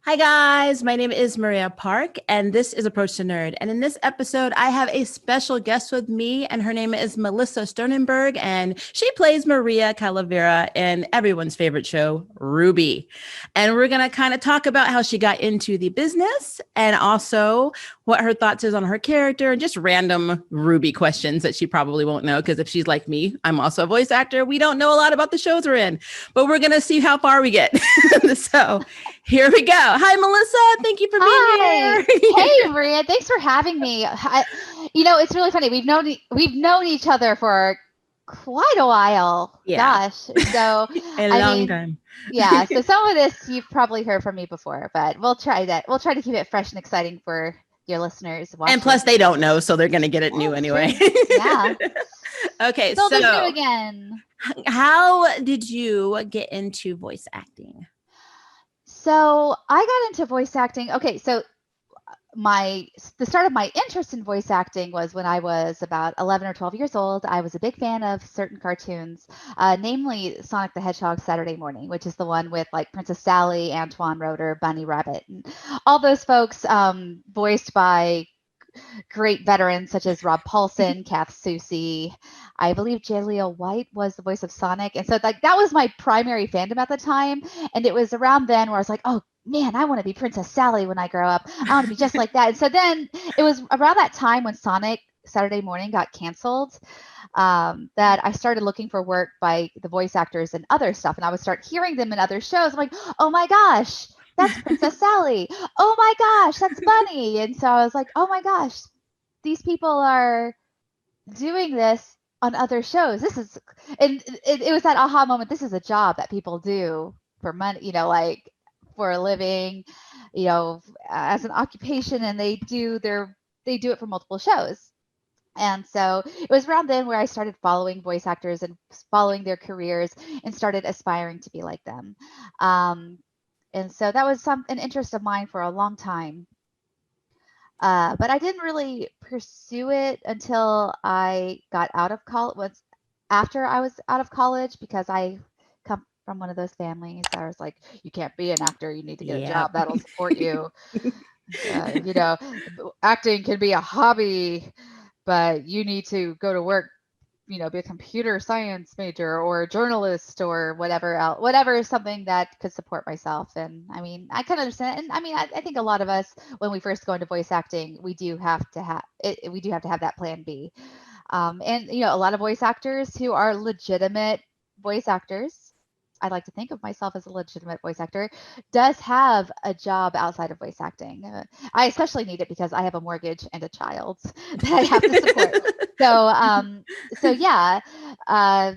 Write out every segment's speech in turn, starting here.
Hi, guys. My name is Maria Park, and this is Approach to Nerd. And in this episode, I have a special guest with me, and her name is Melissa Sternenberg, and she plays Maria Calavera in everyone's favorite show, RWBY. And we're going to kind of talk about how she got into the business and also what her thoughts is on her character and just random RWBY questions that she probably won't know. Because if she's like me, I'm also a voice actor. We don't know a lot about the shows we're in, but we're going to see how far we get. So here we go. Hi, Melissa. Thank you for being Hi. here. Hey, Maria. Thanks for having me. It's really funny. We've known each other for quite a while. Yeah, Gosh. So, a I long mean, time. yeah. So some of this you've probably heard from me before, but we'll try that. We'll try to keep it fresh and exciting for your listeners And plus, watching. they don't know, so they're going to get it Yeah, new it's anyway. true. Yeah. Okay, It's old is new so again. how did you get into voice acting? So I got into voice acting. Okay, so my the start of my interest in voice acting was when I was about 11 or 12 years old. I was a big fan of certain cartoons, namely Sonic the Hedgehog Saturday Morning, which is the one with like Princess Sally, Antoine Roeder, Bunny Rabbit, and all those folks voiced by great veterans such as Rob Paulson, Kath Soucie. I believe Jaleel White was the voice of Sonic. And so like that was my primary fandom at the time. And it was around then where I was like, oh man, I want to be Princess Sally when I grow up. I want to be just like that. And so then it was around that time when Sonic Saturday Morning got canceled, that I started looking for work by the voice actors and other stuff. And I would start hearing them in other shows. I'm like, oh my gosh, that's Princess Sally. Oh my gosh, that's Bunny. And so I was like, oh my gosh, these people are doing this on other shows. This is, and it was that aha moment. This is a job that people do for money, like for a living, as an occupation, and they do it for multiple shows. And so it was around then where I started following voice actors and following their careers and started aspiring to be like them. Um, and so that was an interest of mine for a long time. But I didn't really pursue it until I got out of college. Was after I was out of college because I come from one of those families that was like, you can't be an actor. You need to get a Yep. job that'll support you. You know, acting can be a hobby, but you need to go to work, be a computer science major or a journalist or whatever else, whatever is something that could support myself. And I mean, I can understand. And I mean, I think a lot of us, when we first go into voice acting, we do have to have it. We do have to have that plan B. And a lot of voice actors who are legitimate voice actors. I like to think of myself as a legitimate voice actor, does have a job outside of voice acting. I especially need it because I have a mortgage and a child that I have to support. So, so yeah, uh,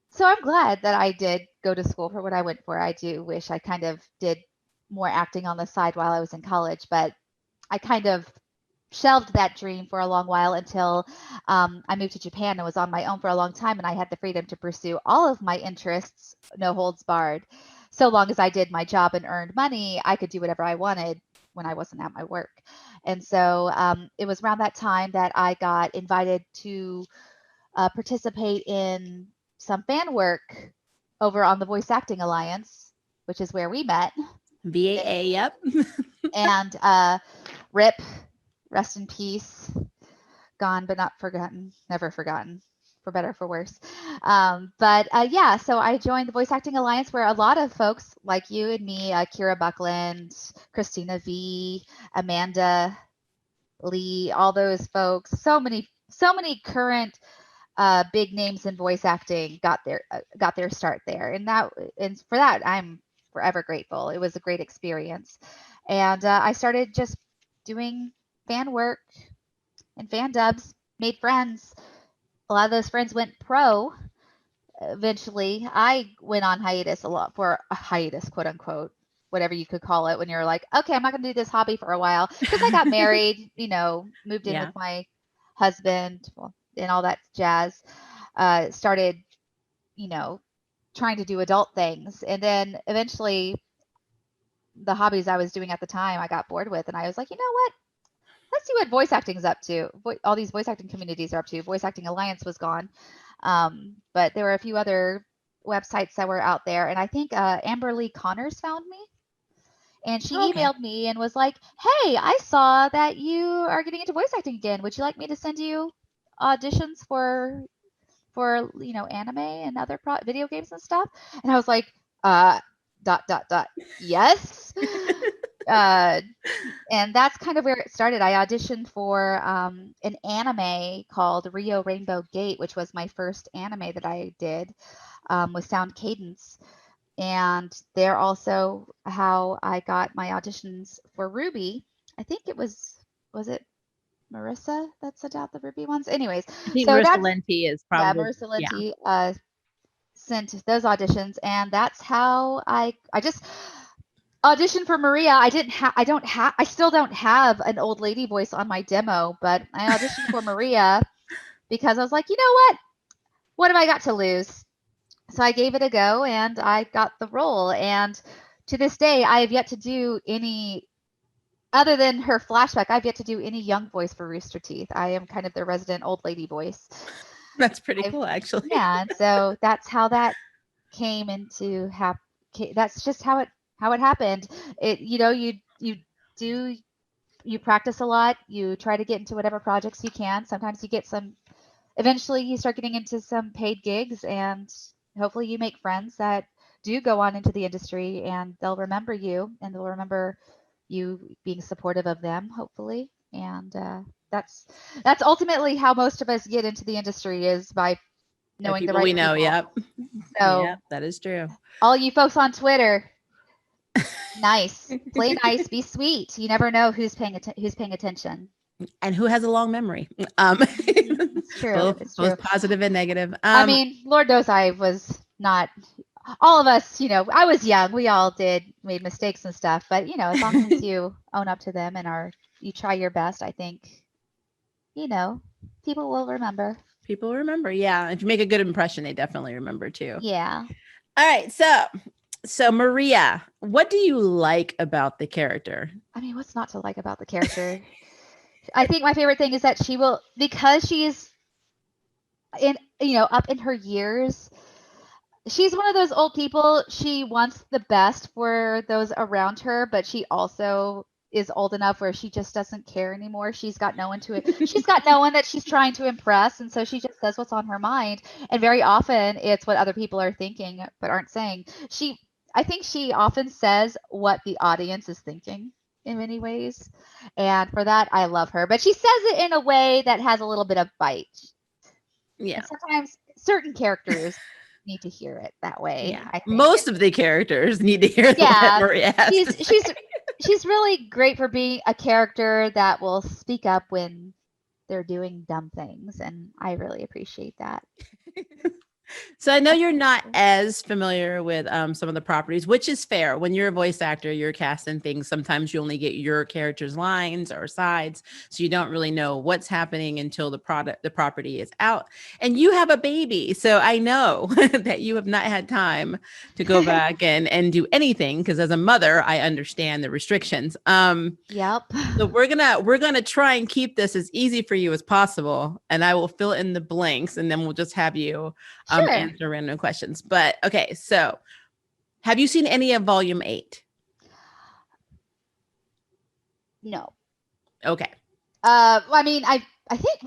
so I'm glad that I did go to school for what I went for. I do wish I kind of did more acting on the side while I was in college, but I kind of shelved that dream for a long while until I moved to Japan and was on my own for a long time, and I had the freedom to pursue all of my interests, no holds barred. So long as I did my job and earned money, I could do whatever I wanted when I wasn't at my work. And so it was around that time that I got invited to participate in some fan work over on the Voice Acting Alliance, which is where we met. VAA, yep. And RIP, rest in peace, gone but not forgotten, never forgotten, for better or for worse. But yeah, so I joined the Voice Acting Alliance, where a lot of folks like you and me, Kira Buckland, Christina V, Amanda Lee, all those folks, so many current big names in voice acting got their start there, and for that I'm forever grateful. It was a great experience, and I started just doing fan work and fan dubs, made friends. A lot of those friends went pro. Eventually, I went on hiatus a lot for a hiatus, quote unquote, whatever you could call it, when you're like, okay, I'm not going to do this hobby for a while because I got married, moved in Yeah. with my husband, well, and all that jazz. Started, you know, trying to do adult things. And then eventually, the hobbies I was doing at the time, I got bored with. And I was like, you know what? Let's see what voice acting is up to. All these voice acting communities are up to. Voice Acting Alliance was gone. But there were a few other websites that were out there. And I think Amber Lee Connors found me And she Okay. emailed me and was like, "Hey, I saw that you are getting into voice acting again. Would you like me to send you auditions for anime and other video games and stuff?" And I was like, dot dot dot, yes. And that's kind of where it started. I auditioned for an anime called Rio Rainbow Gate, which was my first anime that I did with sound cadence. And they're also how I got my auditions for RWBY. I think it was it Marissa that sent out the RWBY ones? Anyways, I think so Marissa that's, Lenti is yeah, probably, Marissa yeah. Lenti sent those auditions, and that's how I just auditioned for Maria. I still don't have an old lady voice on my demo, but I auditioned for Maria because I was like, you know what? What have I got to lose? So I gave it a go and I got the role. And to this day, I have yet to do any, other than her flashback, I've yet to do any young voice for Rooster Teeth. I am kind of the resident old lady voice. That's pretty cool, actually. Yeah, and so that's how that came into that's just how it happened. It do you practice a lot, you try to get into whatever projects you can. Sometimes you get some, eventually you start getting into some paid gigs, and hopefully you make friends that do go on into the industry, and they'll remember you, and they'll remember you being supportive of them, hopefully. And that's ultimately how most of us get into the industry, is by By knowing the people we right know. people. Yep. So Yep, that is true. all you folks on Twitter, nice, play nice, be sweet. You never know who's paying attention. And who has a long memory? It's true. It's true. Both positive and negative. I mean, Lord knows I was not. All of us, I was young. We all made mistakes and stuff. But as long as you own up to them and you try your best, I think, people will remember. People remember. Yeah. If you make a good impression, they definitely remember too. Yeah. All right. So Maria, what do you like about the character? I mean, what's not to like about the character? I think my favorite thing is that she will, because she's up in her years, she's one of those old people. She wants the best for those around her, but she also is old enough where she just doesn't care anymore. She's got no one that she's trying to impress, and so she just says what's on her mind. And very often it's what other people are thinking but aren't saying. I think she often says what the audience is thinking in many ways. And for that, I love her. But she says it in a way that has a little bit of bite. Yeah. And sometimes certain characters need to hear it that way. Yeah. I think. Most of the characters need to hear what Maria has to say. She's really great for being a character that will speak up when they're doing dumb things, and I really appreciate that. So I know you're not as familiar with some of the properties, which is fair. When you're a voice actor, you're casting things. Sometimes you only get your character's lines or sides, so you don't really know what's happening until the property is out. And you have a baby, so I know that you have not had time to go back and do anything, because as a mother, I understand the restrictions. Yep. So we're gonna try and keep this as easy for you as possible, and I will fill in the blanks, and then we'll just have you Sure. answer random questions. But okay, so have you seen any of Volume 8? No. Okay. I mean, I think,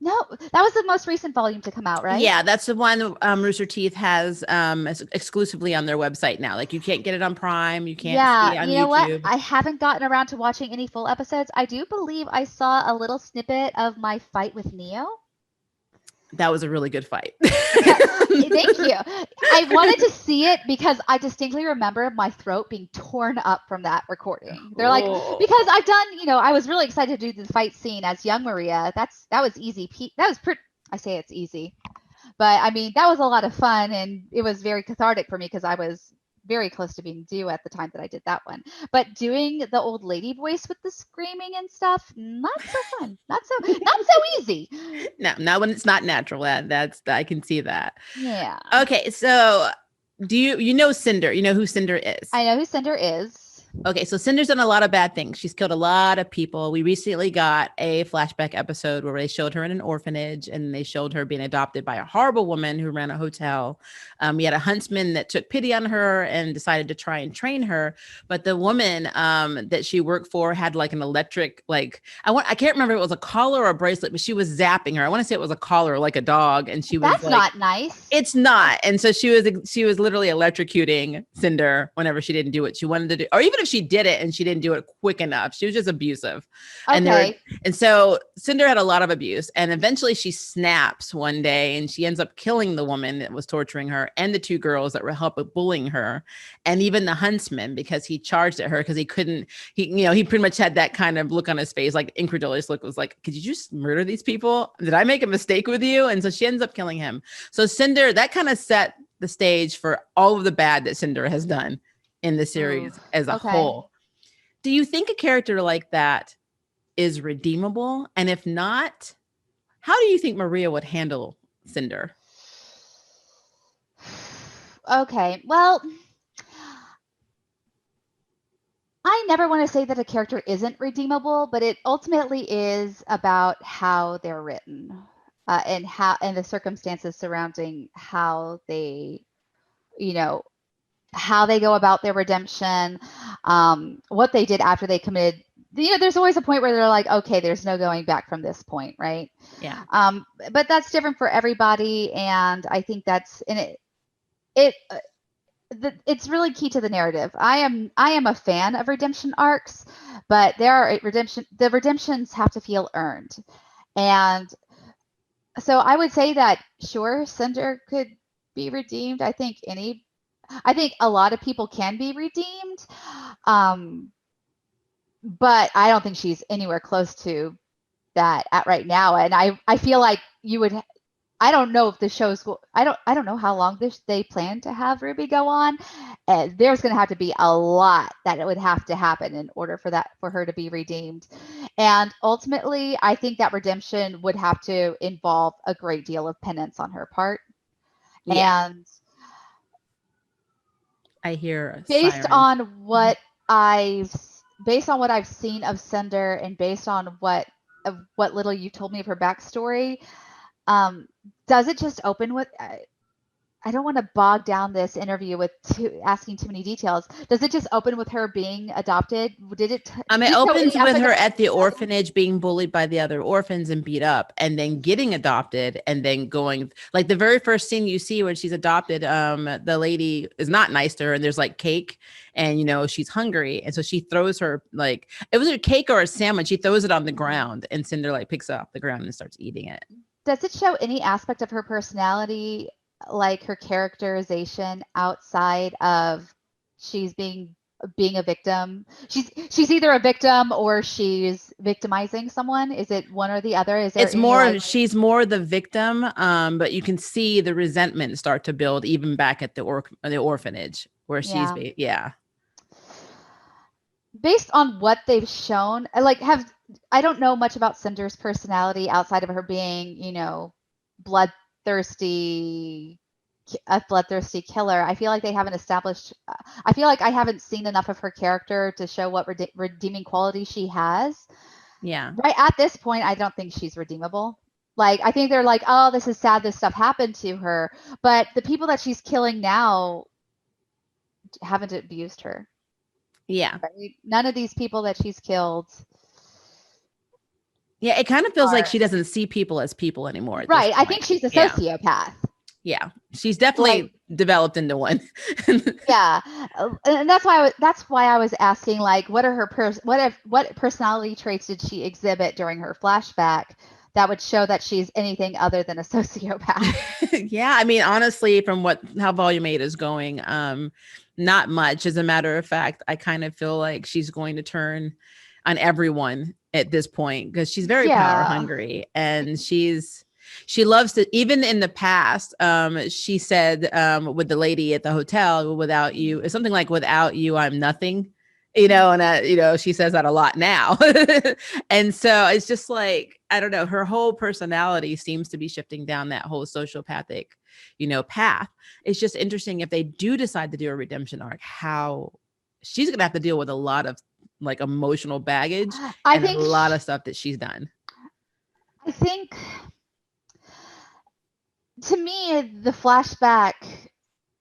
no, that was the most recent volume to come out, right? Yeah, that's the one Rooster Teeth has exclusively on their website now. Like, you can't get it on Prime, you can't see it on you know YouTube. what? I haven't gotten around to watching any full episodes. I do believe I saw a little snippet of my fight with Neo. That was a really good fight. Thank you. I wanted to see it because I distinctly remember my throat being torn up from that recording. They're like, because I've done, I was really excited to do the fight scene as young Maria. That was easy. That was pretty, I say it's easy, but I mean, that was a lot of fun, and it was very cathartic for me because I was very close to being due at the time that I did that one. But doing the old lady voice with the screaming and stuff, not so fun. Not so easy. No, not when it's not natural. That's I can see that. Yeah. Okay, so do you know Cinder? You know who Cinder is? I know who Cinder is. Okay, so Cinder's done a lot of bad things. She's killed a lot of people. We recently got a flashback episode where they showed her in an orphanage and they showed her being adopted by a horrible woman who ran a hotel. We had a huntsman that took pity on her and decided to try and train her. But the woman that she worked for had like an electric, like I can't remember if it was a collar or a bracelet, but she was zapping her. I want to say it was a collar, like a dog, and she was That's like, not nice. it's not. And so she was literally electrocuting Cinder whenever she didn't do what she wanted to do, or even if she did it and she didn't do it quick enough. She was just abusive. Okay. And so Cinder had a lot of abuse, and eventually she snaps one day and she ends up killing the woman that was torturing her and the two girls that were helping bullying her, and even the huntsman, because he charged at her because he pretty much had that kind of look on his face, like incredulous look, was like, could you just murder these people? Did I make a mistake with you? And so she ends up killing him. So Cinder, that kind of set the stage for all of the bad that Cinder has done in the series as a whole. Do you think a character like that is redeemable? And if not, how do you think Maria would handle Cinder? Okay, well, I never want to say that a character isn't redeemable, but it ultimately is about how they're written, and the circumstances surrounding how they, how they go about their redemption, what they did after they committed. There's always a point where they're like, okay, there's no going back from this point, right? Yeah. But that's different for everybody, and I think that's it's really key to the narrative. I am a fan of redemption arcs, but the redemptions have to feel earned. And so I would say that sure, Cinder could be redeemed. I think a lot of people can be redeemed. But I don't think she's anywhere close to that at right now. And I feel like you would, I don't know if the show's, I don't know how long they plan to have RWBY go on. And there's going to have to be a lot that it would have to happen in order for her to be redeemed. And ultimately, I think that redemption would have to involve a great deal of penance on her part. Yeah. And I hear based on what I've seen of Cinder and based on what little you told me of her backstory, does it just open with, I don't want to bog down this interview with asking too many details. Does it just open with her being adopted? It opens with her at the orphanage being bullied by the other orphans and beat up, and then getting adopted, and then going, like, the very first scene you see when she's adopted, the lady is not nice to her, and there's like cake, and she's hungry, and so she throws her, like, it was a cake or a sandwich, she throws it on the ground, and Cinder like picks it off the ground and starts eating it. Does it show any aspect of her personality, like her characterization, outside of she's being a victim? She's either a victim or she's victimizing someone. Is it one or the other? Is there? It's more, she's more the victim, but you can see the resentment start to build even back at the orphanage where she's Based on what they've shown, I don't know much about Cinder's personality outside of her being, a bloodthirsty killer. I feel like they haven't established. I feel like I haven't seen enough of her character to show what redeeming quality she has. Yeah. Right at this point, I don't think she's redeemable. Like, I think they're like, oh, this is sad, this stuff happened to her. But the people that she's killing now haven't abused her. Yeah. Right? None of these people that she's killed. Yeah, it kind of feels like she doesn't see people as people anymore. Right. I think she's a sociopath. Yeah. She's definitely developed into one. Yeah. And that's why I was asking, like, what personality traits did she exhibit during her flashback that would show that she's anything other than a sociopath? Yeah. I mean, honestly, from how Volume 8 is going, not much. As a matter of fact, I kind of feel like she's going to turn on everyone at this point because she's very power hungry, and she loves to, even in the past, she said, with the lady at the hotel, without you, it's something like, without you, I'm nothing, and she says that a lot now. And so it's just like, I don't know, her whole personality seems to be shifting down that whole sociopathic, path. It's just interesting if they do decide to do a redemption arc, how she's going to have to deal with a lot of like emotional baggage I and a think lot of stuff that she's done. I think to me, the flashback,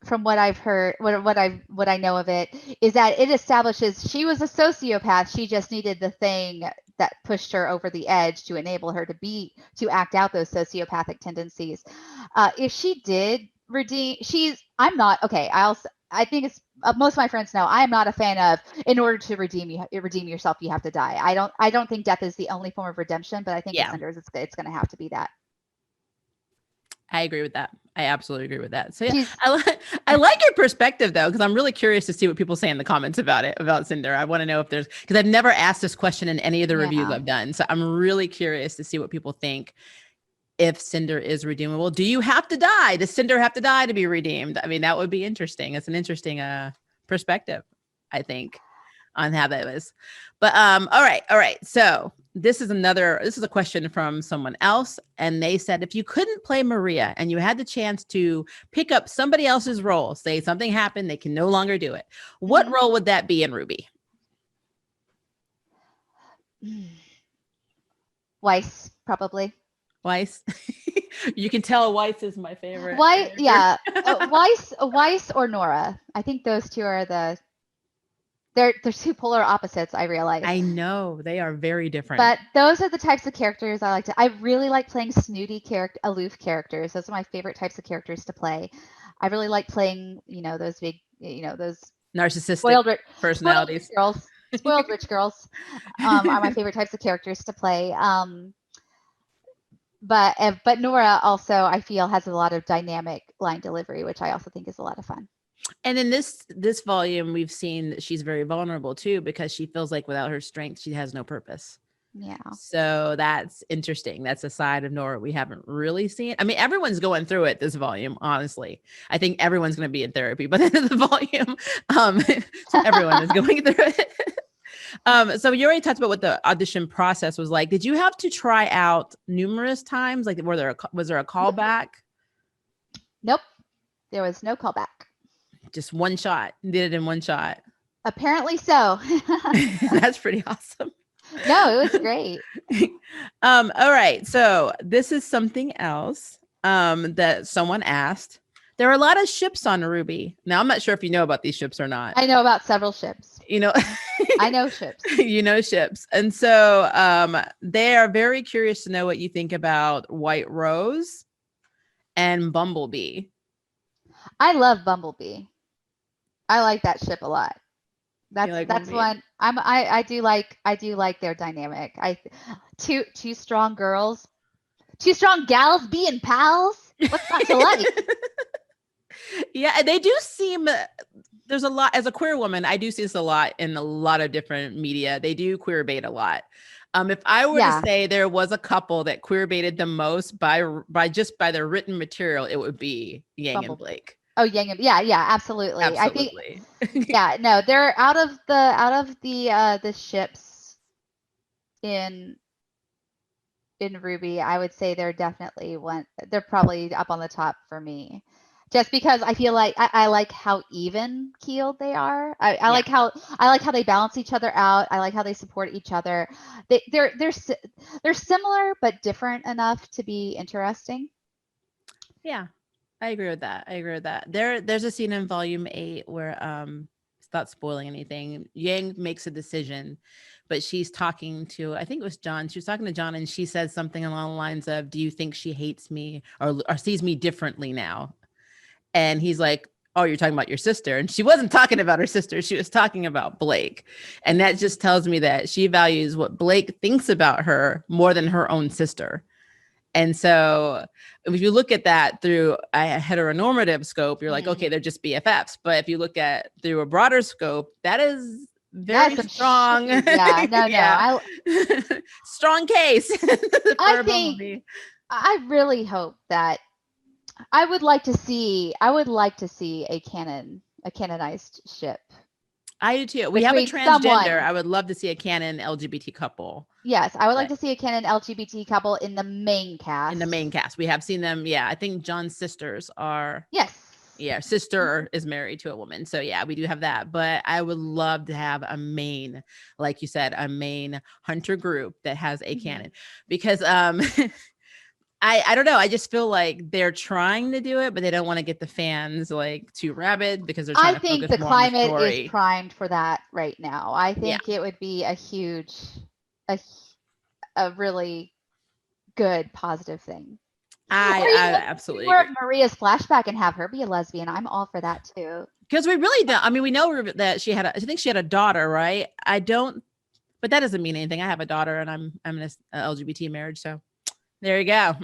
from what I've heard, what I know of it, is that it establishes she was a sociopath. She just needed the thing that pushed her over the edge to enable her to act out those sociopathic tendencies. If she did redeem, I'm not okay. I think it's most of my friends know I am not a fan of, in order to redeem yourself, you have to die. I don't think death is the only form of redemption, but I think with Cinders, it's going to have to be that. I agree with that. I absolutely agree with that. So yeah, I like your perspective though, because I'm really curious to see what people say in the comments about Cinder. I want to know if there's, because I've never asked this question in any of the reviews I've done. So I'm really curious to see what people think. If Cinder is redeemable, do you have to die? Does Cinder have to die to be redeemed? I mean, that would be interesting. It's an interesting perspective, I think, on how that is. But all right. So this is a question from someone else, and they said, if you couldn't play Maria and you had the chance to pick up somebody else's role, say something happened, they can no longer do it, what role would that be in RWBY? Weiss, probably. Weiss. You can tell Weiss is my favorite. Weiss or Nora. I think those two are they're two polar opposites, I realize. I know, they are very different. But those are the types of characters I like to. I really like playing snooty aloof characters. Those are my favorite types of characters to play. I really like playing, those big, those narcissistic personalities. Spoiled rich girls are my favorite types of characters to play. But Nora also, I feel, has a lot of dynamic line delivery, which I also think is a lot of fun. And in this volume, we've seen that she's very vulnerable too, because she feels like without her strength, she has no purpose. Yeah. So that's interesting. That's a side of Nora we haven't really seen. I mean, everyone's going through it this volume, honestly. I think everyone's going to be in therapy by the end of the volume. So everyone is going through it. So you already talked about what the audition process was like. Did you have to try out numerous times? Like, was there a callback? Nope. There was no callback. Just one shot. Did it in one shot. Apparently so. That's pretty awesome. No, it was great. All right. So this is something else that someone asked. There are a lot of ships on RWBY. Now, I'm not sure if you know about these ships or not. I know about several ships. I know ships. Ships. And so they are very curious to know what you think about White Rose and Bumblebee. I love Bumblebee. I like that ship a lot. That's one I do like their dynamic. Two strong girls, two strong gals being pals. What's not to like? Yeah, they do seem, there's a lot, as a queer woman, I do see this a lot in a lot of different media. They do queer bait a lot. If I were to say there was a couple that queer baited the most by their written material, it would be Yang and Blake. Oh, Yang and absolutely. I think no, they're out of the ships in RWBY. I would say they're definitely they're probably up on the top for me. Just because I feel like I like how even keeled they are. I like how they balance each other out. I like how they support each other. They're similar but different enough to be interesting. Yeah, I agree with that. There's a scene in volume 8 where it's not spoiling anything. Yang makes a decision, but she's talking to, I think it was John. She was talking to John, and she says something along the lines of, "Do you think she hates me or sees me differently now?" And he's like, "Oh, you're talking about your sister." And she wasn't talking about her sister. She was talking about Blake. And that just tells me that she values what Blake thinks about her more than her own sister. And so if you look at that through a heteronormative scope, you're like, okay, they're just BFFs. But if you look at through a broader scope, that is very strong. Strong case. I really hope that I would like to see a canonized ship. I do too. We have a transgender. I would love to see a canon LGBT couple. Yes, I would like to see a canon LGBT couple in the main cast. We have seen them. Yeah, I think John's sisters are. Yes. Yeah, sister is married to a woman. So yeah, we do have that. But I would love to have a main, like you said, a main hunter group that has a canon. Because I don't know. I just feel like they're trying to do it, but they don't want to get the fans like too rabid because they're trying I to think focus the more on the climate is story. primed for that right now. I Yeah. think it would be a really good positive thing. I absolutely Or agree. Maria's flashback and have her be a lesbian. I'm all for that too. Because we really don't. I mean, we know that she had. I think she had a daughter, right? I don't, but that doesn't mean anything. I have a daughter, and I'm in a LGBT marriage, so there you go.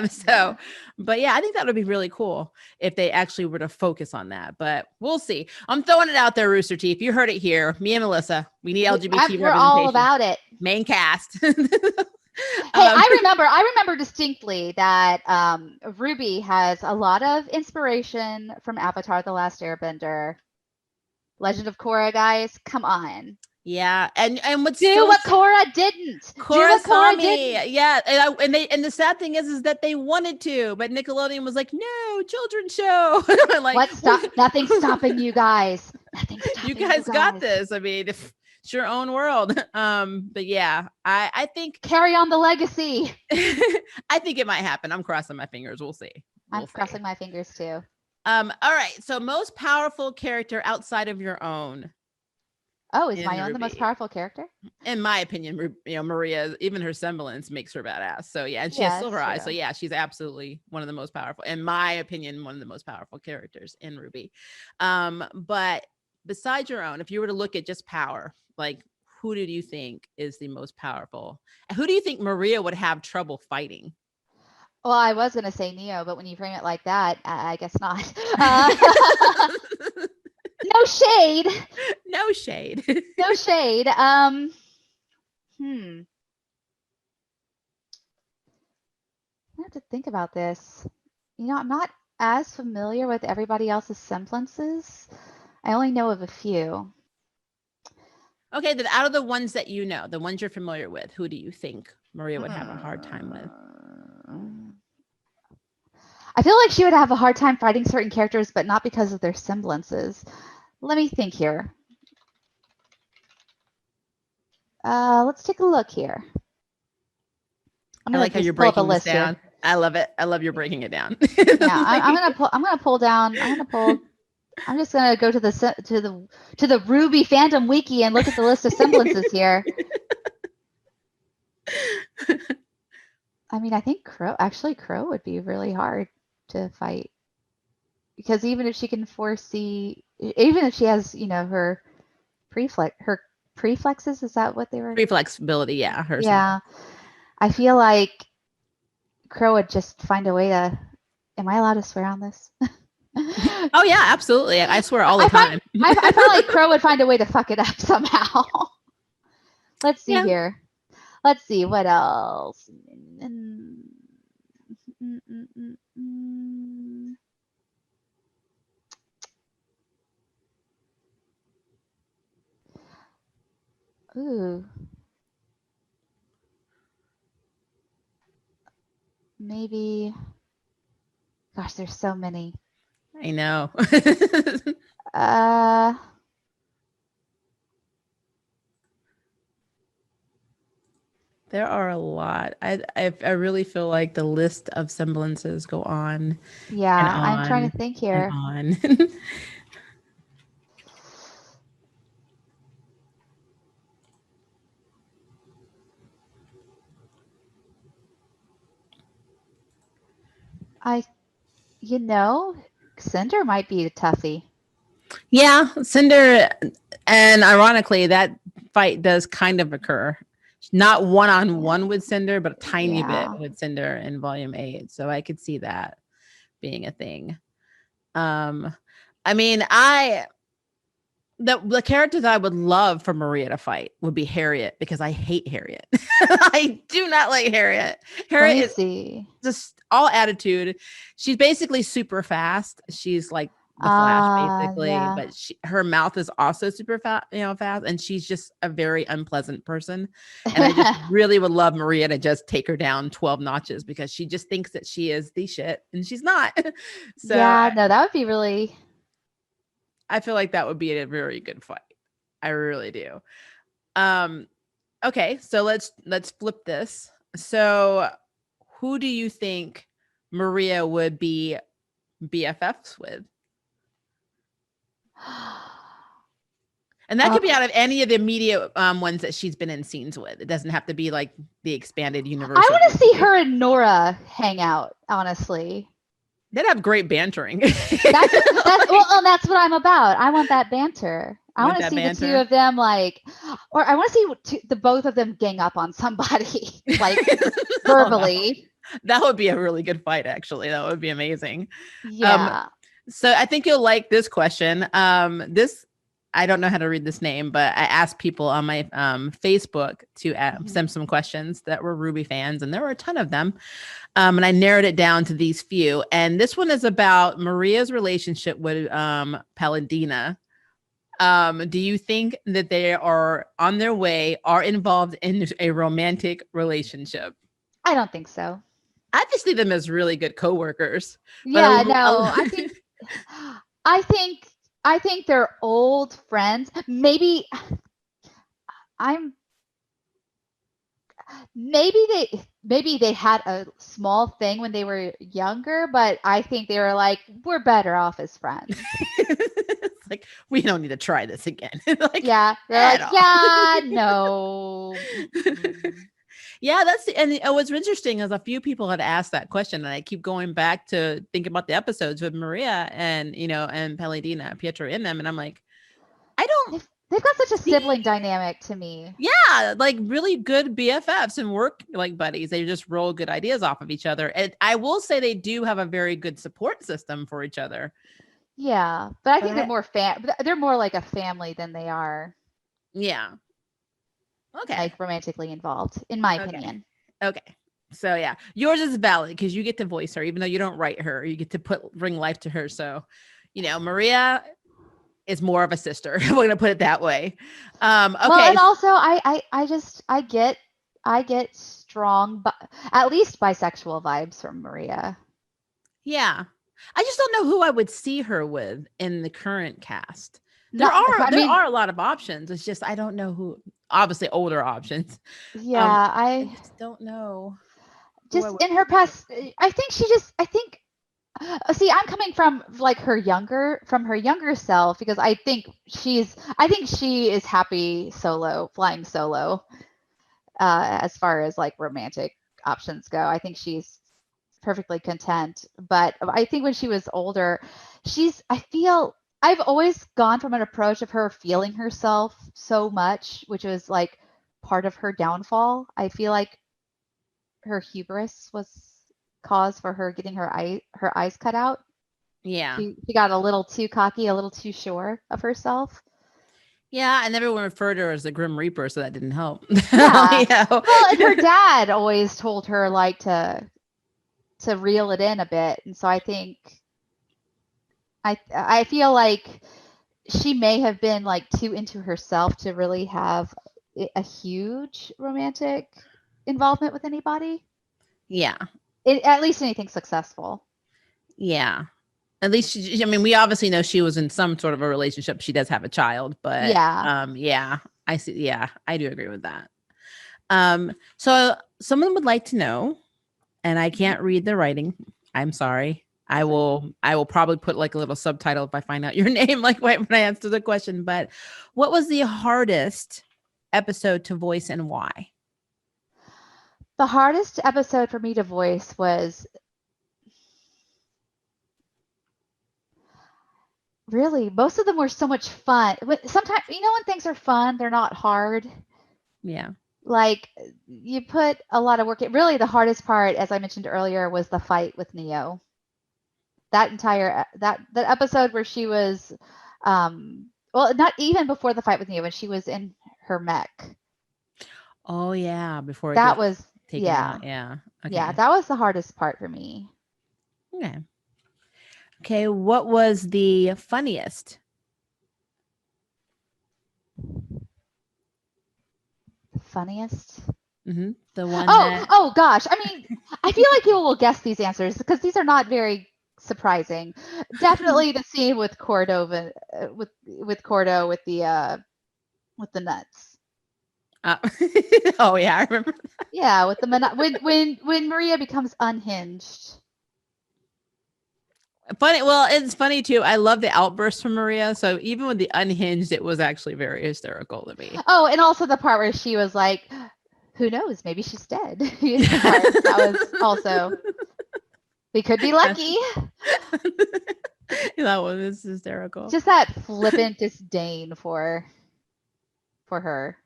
So, but yeah, I think that would be really cool if they actually were to focus on that. But we'll see. I'm throwing it out there, Rooster Teeth. You heard it here. Me and Melissa. We need LGBT We're all representation. about it. Main cast. Hey, I remember distinctly that RWBY has a lot of inspiration from Avatar: The Last Airbender. Legend of Korra, guys, come on. Yeah, and what's do what Korra didn't. Korra saw me. Yeah, and the sad thing is that they wanted to, but Nickelodeon was like, no, children's show. Like, nothing's stopping you guys. Nothing's stopping you guys got this. I mean, it's your own world. But yeah, I think carry on the legacy. I think it might happen. I'm crossing my fingers. We'll see. I'm crossing my fingers too. All right. So most powerful character outside of your own. Oh, is my own the most powerful character? In my opinion, Maria, even her semblance makes her badass. So yeah, and she has silver eyes. So yeah, she's absolutely one of the most powerful. In my opinion, one of the most powerful characters in RWBY. But besides your own, if you were to look at just power, like who did you think is the most powerful? Who do you think Maria would have trouble fighting? Well, I was going to say Neo, but when you frame it like that, I guess not. No shade. No shade. No shade. I have to think about this. I'm not as familiar with everybody else's semblances. I only know of a few. Okay, then out of the ones that you know, the ones you're familiar with, who do you think Maria would have a hard time with? I feel like she would have a hard time fighting certain characters, but not because of their semblances. Let me think here. Let's take a look here. I like how you're breaking this down. Here. I love it. I love you're breaking it down. Yeah, I'm gonna pull down. I'm just gonna go to the RWBY fandom wiki and look at the list of semblances here. I mean, I think Crow would be really hard to fight, because even if she can foresee, even if she has, her preflexes, is that what they were? Preflexibility, yeah. Yeah. I feel like Crow would just find a way to, am I allowed to swear on this? Oh yeah, absolutely. I swear all the time. I feel like Crow would find a way to fuck it up somehow. Let's see here. Let's see what else. Ooh. Maybe. Gosh, there's so many. I know. There are a lot. I really feel like the list of semblances go on. Yeah, I'm trying to think here. On. Cinder might be a toughie. Yeah, Cinder, and ironically, that fight does kind of occur. Not one-on-one with Cinder, but a tiny bit with Cinder in Volume 8. So I could see that being a thing. I mean, the character that I would love for Maria to fight would be Harriet, because I hate Harriet. I do not like Harriet. Harriet is just all attitude. She's basically super fast. She's like the Flash basically, Yeah. but her mouth is also super fast, fast, and she's just a very unpleasant person. And I just really would love Maria to just take her down 12 notches because she just thinks that she is the shit and she's not. So Yeah, no, that would be really. I feel like that would be a very good fight. I really do. Um, okay, so let's flip this. So who do you think Maria would be BFFs with? And that could be Oh, out of any of the immediate ones that she's been in scenes with. It doesn't have to be like the expanded I universe of want to see RWBY. her and Nora hang out, honestly. They'd have great bantering. That's that's what I'm about. I want that banter. I want to that see the two banter. of them or I want to see the both of them gang up on somebody like Oh, no. verbally. That would be a really good fight, actually. That would be amazing. Yeah. So I think you'll like this question. This I don't know how to read this name, but I asked people on my Facebook to send some questions that were RWBY fans, and there were a ton of them. And I narrowed it down to these few. And this one is about Maria's relationship with Paladina. Do you think that they are on their way, are involved in a romantic relationship? I don't think so. I just see them as really good coworkers. But Yeah, no, I think I think they're old friends. I'm maybe they had a small thing when they were younger, but I think they were like, we're better off as friends. It's like, we don't need to try this again. Like, Yeah, they're like, yeah, no. Yeah, and what's interesting is a few people had asked that question, and I keep going back to think about the episodes with Maria and and Paladina, Pietro in them, and I'm like, I don't They've got such a see. sibling dynamic to me. Yeah, like really good BFFs and work like buddies. They just roll good ideas off of each other. And I will say they do have a very good support system for each other. Yeah, but I think they're more like a family than they are Yeah. Okay. like romantically involved, in my Okay. opinion. Okay. So yeah, yours is valid because you get to voice her, even though you don't write her. You get to bring life to her. So, Maria is more of a sister. We're gonna put it that way. Okay. Well, and also I get strong, but at least bisexual vibes from Maria. Yeah. I just don't know who I would see her with in the current cast. There Not, are I mean, a lot of options. It's just I don't know who. Obviously, older options. yeah, I just don't know. just in her past. I think. See, I'm coming from like her younger self because I think she is happy flying solo. As far as like romantic options go, I think she's perfectly content. But I think when she was older, I feel I've always gone from an approach of her feeling herself so much, which was like part of her downfall. I feel like her hubris was cause for her getting her eyes cut out. Yeah. She got a little too cocky, a little too sure of herself. Yeah, and everyone referred to her as the Grim Reaper, so that didn't help. Yeah. Well, and her dad always told her like to reel it in a bit, and so I think I feel like she may have been like too into herself to really have a huge romantic involvement with anybody. Yeah. At least anything successful. Yeah. At least I mean, we obviously know she was in some sort of a relationship. She does have a child, but yeah, I see. Yeah, I do agree with that. So someone would like to know, and I can't read the writing. I'm sorry. I will probably put like a little subtitle if I find out your name, like when I answer the question. But what was the hardest episode to voice and why? The hardest episode for me to voice was really, most of them were so much fun. Sometimes, when things are fun, they're not hard. Yeah. Like you put a lot of work in. Really, the hardest part, as I mentioned earlier, was the fight with Neo. That entire that episode where she was, well, not even before the fight with Neo, when she was in her mech. Oh yeah, before it That gets was taken out. Yeah. Okay. Yeah, that was the hardest part for me. Okay. Okay, what was the funniest? Funniest? The one Oh, that oh gosh. I mean, I feel like people will guess these answers because these are not very surprising. Definitely the scene with Cordova, with Cordo with the nuts. uh, oh yeah, I remember. Yeah, with the when Maria becomes unhinged. Funny. Well, it's funny too. I love the outburst from Maria. So even with the unhinged, it was actually very hysterical to me. Oh, and also the part where she was like, "Who knows? Maybe she's dead." The part that was also. We could be lucky. That one is hysterical. Just that flippant disdain for her.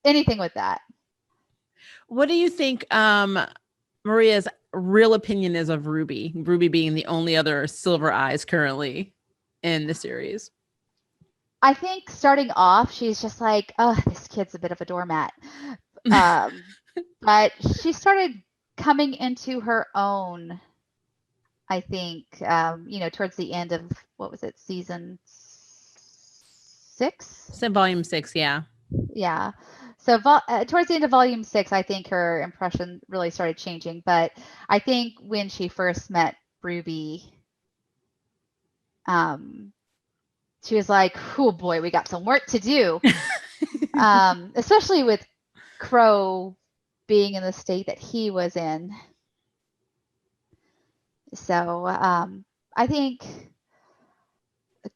Anything with that. What do you think Maria's real opinion is of Ruby? Ruby being the only other Silver Eyes currently in the series. I think starting off, she's just like, oh, this kid's a bit of a doormat. But she started coming into her own, I think, towards the end of, what was it, season 6? It's in volume 6, yeah. Yeah. So towards the end of volume 6, I think her impression really started changing. But I think when she first met Ruby, she was like, oh boy, we got some work to do. Especially with Crow being in the state that he was in. So I think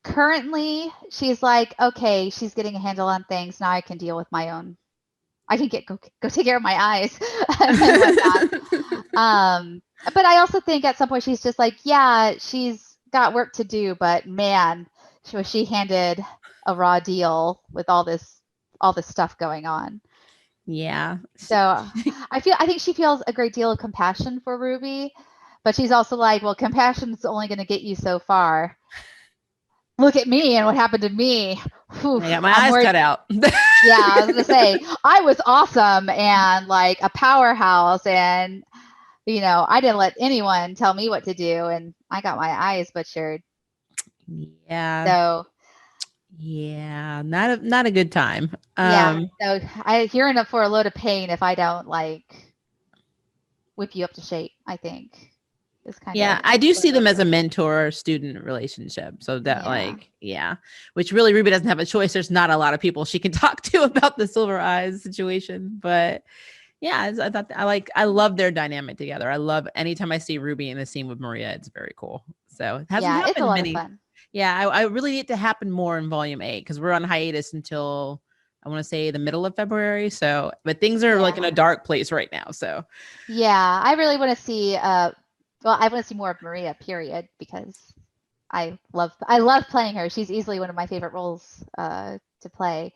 currently she's like, okay, she's getting a handle on things. Now I can deal with my own. I can go take care of my eyes and whatnot. But I also think at some point she's just like, yeah, she's got work to do, but man, she handed a raw deal with all this stuff going on. Yeah. So I think she feels a great deal of compassion for Ruby, but she's also like, well, compassion's only going to get you so far. Look at me and what happened to me. Whew, I got my eyes cut out. Yeah, I was gonna say I was awesome and like a powerhouse, and I didn't let anyone tell me what to do, and I got my eyes butchered. Yeah. So yeah, not a good time. yeah, so you're in for a load of pain if I don't like whip you up to shape. I think is kind Yeah, of I do see them as a mentor student relationship. So that which really Ruby doesn't have a choice. There's not a lot of people she can talk to about the Silver Eyes situation, but yeah, I thought I love their dynamic together. I love anytime I see Ruby in the scene with Maria, it's very cool. So it hasn't happened it's a lot of fun. Yeah, I really need it to happen more in volume 8 because we're on hiatus until I want to say the middle of February. So, but things are like in a dark place right now. So, yeah, I really want to see. I want to see more of Maria. Period, because I love playing her. She's easily one of my favorite roles to play.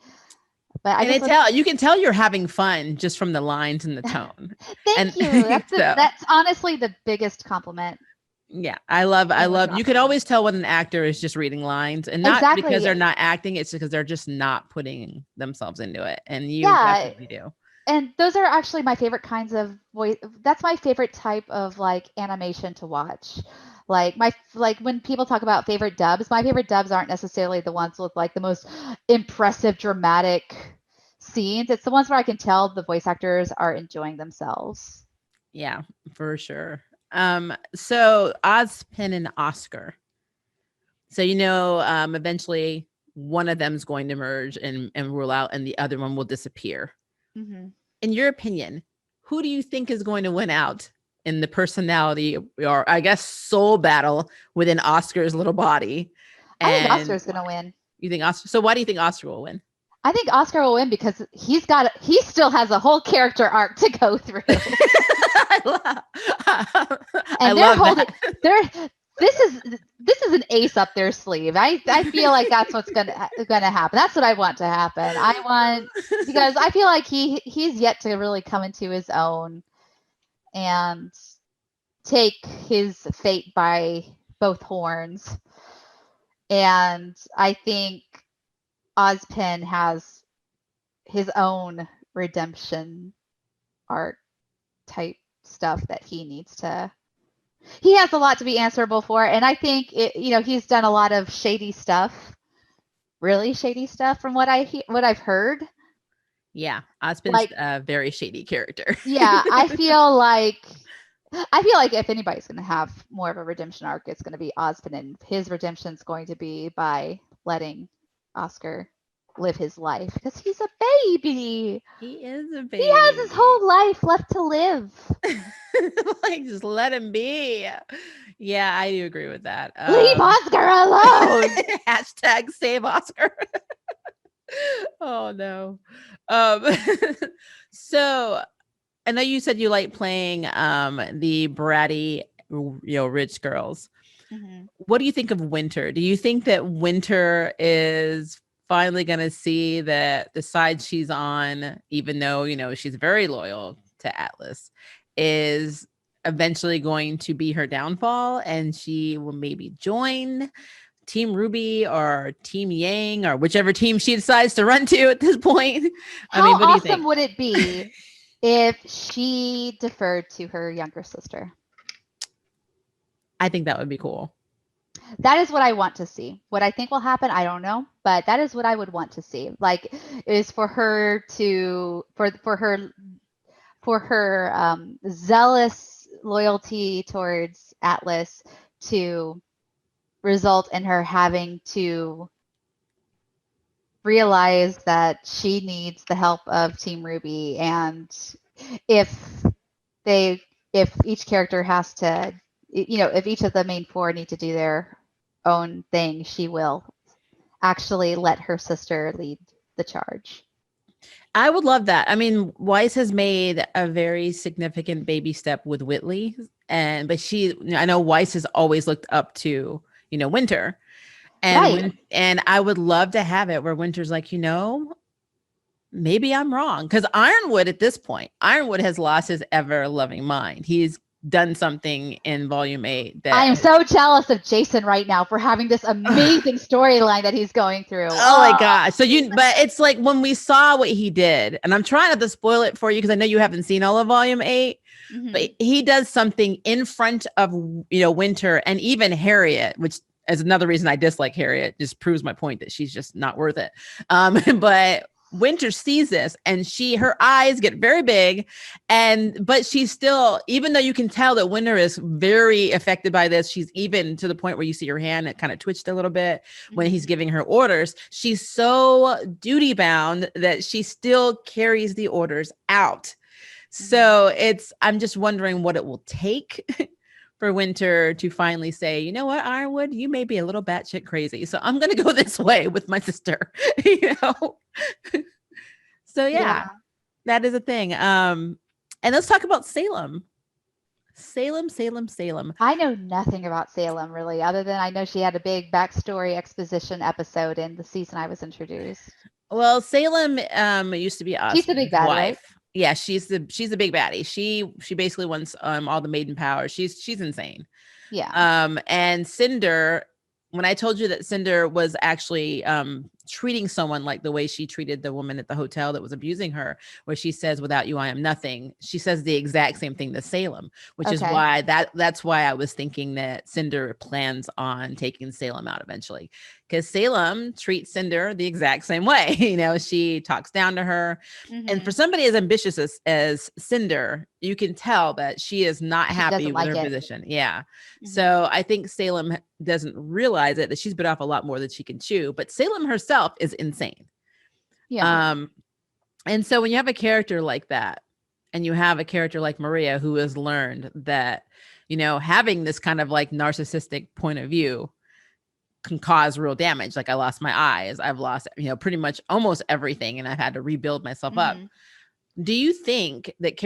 But you can tell you're having fun just from the lines and the tone. Thank you. That's honestly the biggest compliment. Yeah, I love. You can always tell when an actor is just reading lines, and not because they're not acting. It's because they're just not putting themselves into it, and you definitely do. And those are actually my favorite kinds of voice. That's my favorite type of like animation to watch. Like when people talk about favorite dubs, my favorite dubs aren't necessarily the ones with like the most impressive dramatic scenes. It's the ones where I can tell the voice actors are enjoying themselves. Yeah, for sure. So Ozpin and Oscar. So eventually one of them is going to merge and rule out, and the other one will disappear. Mm-hmm. In your opinion, who do you think is going to win out in the personality, or I guess soul battle within Oscar's little body? I think Oscar's going to win. You think Oscar? So why do you think Oscar will win? I think Oscar will win because he still has a whole character arc to go through. This is an ace up their sleeve. I feel like that's what's gonna happen. That's what I want to happen. Because I feel like he's yet to really come into his own and take his fate by both horns. And I think Ozpin has his own redemption arc type stuff that he needs to He has a lot to be answerable for, and I think he's done a lot of shady stuff, really shady stuff, from what I've heard. Yeah, Osmond's Like, a very shady character. yeah, I feel like if anybody's going to have more of a redemption arc, it's going to be Osmond, and his redemption's going to be by letting Oscar live his life, because he's a baby. He is a He has his baby. whole life left to live. Like, just let him be. Yeah, I do agree with that. Leave Oscar alone. Hashtag save Oscar. Oh no. Um, so I know you said you like playing the bratty, rich girls. Mm-hmm. What do you think of Winter? Do you think that Winter is finally going to see that the side she's on, even though, she's very loyal to Atlas, is eventually going to be her downfall, and she will maybe join Team RWBY or Team Yang or whichever team she decides to run to at this point? How What do you awesome think? would it be if she deferred to her younger sister? I think that would be cool. That is what I want to see. What I think will happen, I don't know, but that is what I would want to see. Like, is for her to for her zealous loyalty towards Atlas to result in her having to realize that she needs the help of Team RWBY, and if each character has to, if each of the main four need to do their own thing, she will actually let her sister lead the charge. I would love that. I mean, Weiss has made a very significant baby step with Whitley, but I know Weiss has always looked up to, Winter, and Right. and I would love to have it where Winter's like, maybe I'm wrong, because Ironwood at this point, Ironwood has lost his ever loving mind. He's done something in Volume 8 that I am so jealous of Jason right now for having this amazing storyline that he's going through. Oh my gosh. But it's like when we saw what he did, and I'm trying not to spoil it for you because I know you haven't seen all of Volume 8, but he does something in front of, Winter and even Harriet, which is another reason I dislike Harriet. Just proves my point that she's just not worth it. But Winter sees this, and her eyes get very big, but she's still, even though you can tell that Winter is very affected by this, she's even to the point where you see her hand, it kind of twitched a little bit when he's giving her orders. She's so duty bound that she still carries the orders out. So I'm just wondering what it will take for Winter to finally say, you know what, Ironwood, you may be a little batshit crazy, so I'm going to go this way with my sister, So yeah, that is a thing. And let's talk about Salem. Salem. I know nothing about Salem, really, other than I know she had a big backstory exposition episode in the season I was introduced. Well, Salem used to be She's the big bad, wife. right? Yeah, she's the big baddie. She basically wants all the maiden power. She's insane. Yeah. And Cinder, when I told you that Cinder was actually treating someone like the way she treated the woman at the hotel that was abusing her, where she says, "Without you, I am nothing," she says the exact same thing to Salem, which is why that's why I was thinking that Cinder plans on taking Salem out eventually, because Salem treats Cinder the exact same way. She talks down to her, and for somebody as ambitious as Cinder, you can tell that she is not happy with her position. Yeah. So I think Salem doesn't realize it, that she's bit off a lot more than she can chew, but Salem herself is insane. Yeah. And so when you have a character like that, and you have a character like Maria, who has learned that, having this kind of like narcissistic point of view can cause real damage. Like, I lost my eyes, I've lost, pretty much almost everything, and I've had to rebuild myself up. Do you think that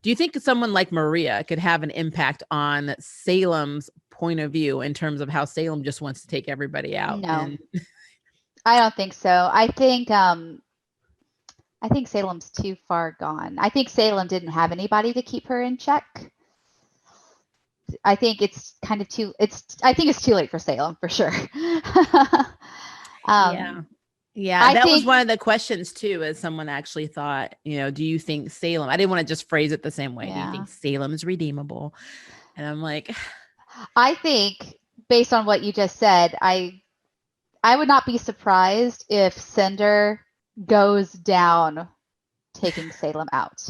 do you think someone like Maria could have an impact on Salem's point of view in terms of how Salem just wants to take everybody out? No, I don't think so. I think Salem's too far gone. I think Salem didn't have anybody to keep her in check. I think it's kind of I think it's too late for Salem, for sure. Yeah. Yeah, I that was think, one of the questions too, as someone actually thought, do you think Salem? I didn't want to just phrase it the same way. Do you yeah, think Salem is redeemable? And I'm like, I think based on what you just said, I would not be surprised if Cinder goes down taking Salem out.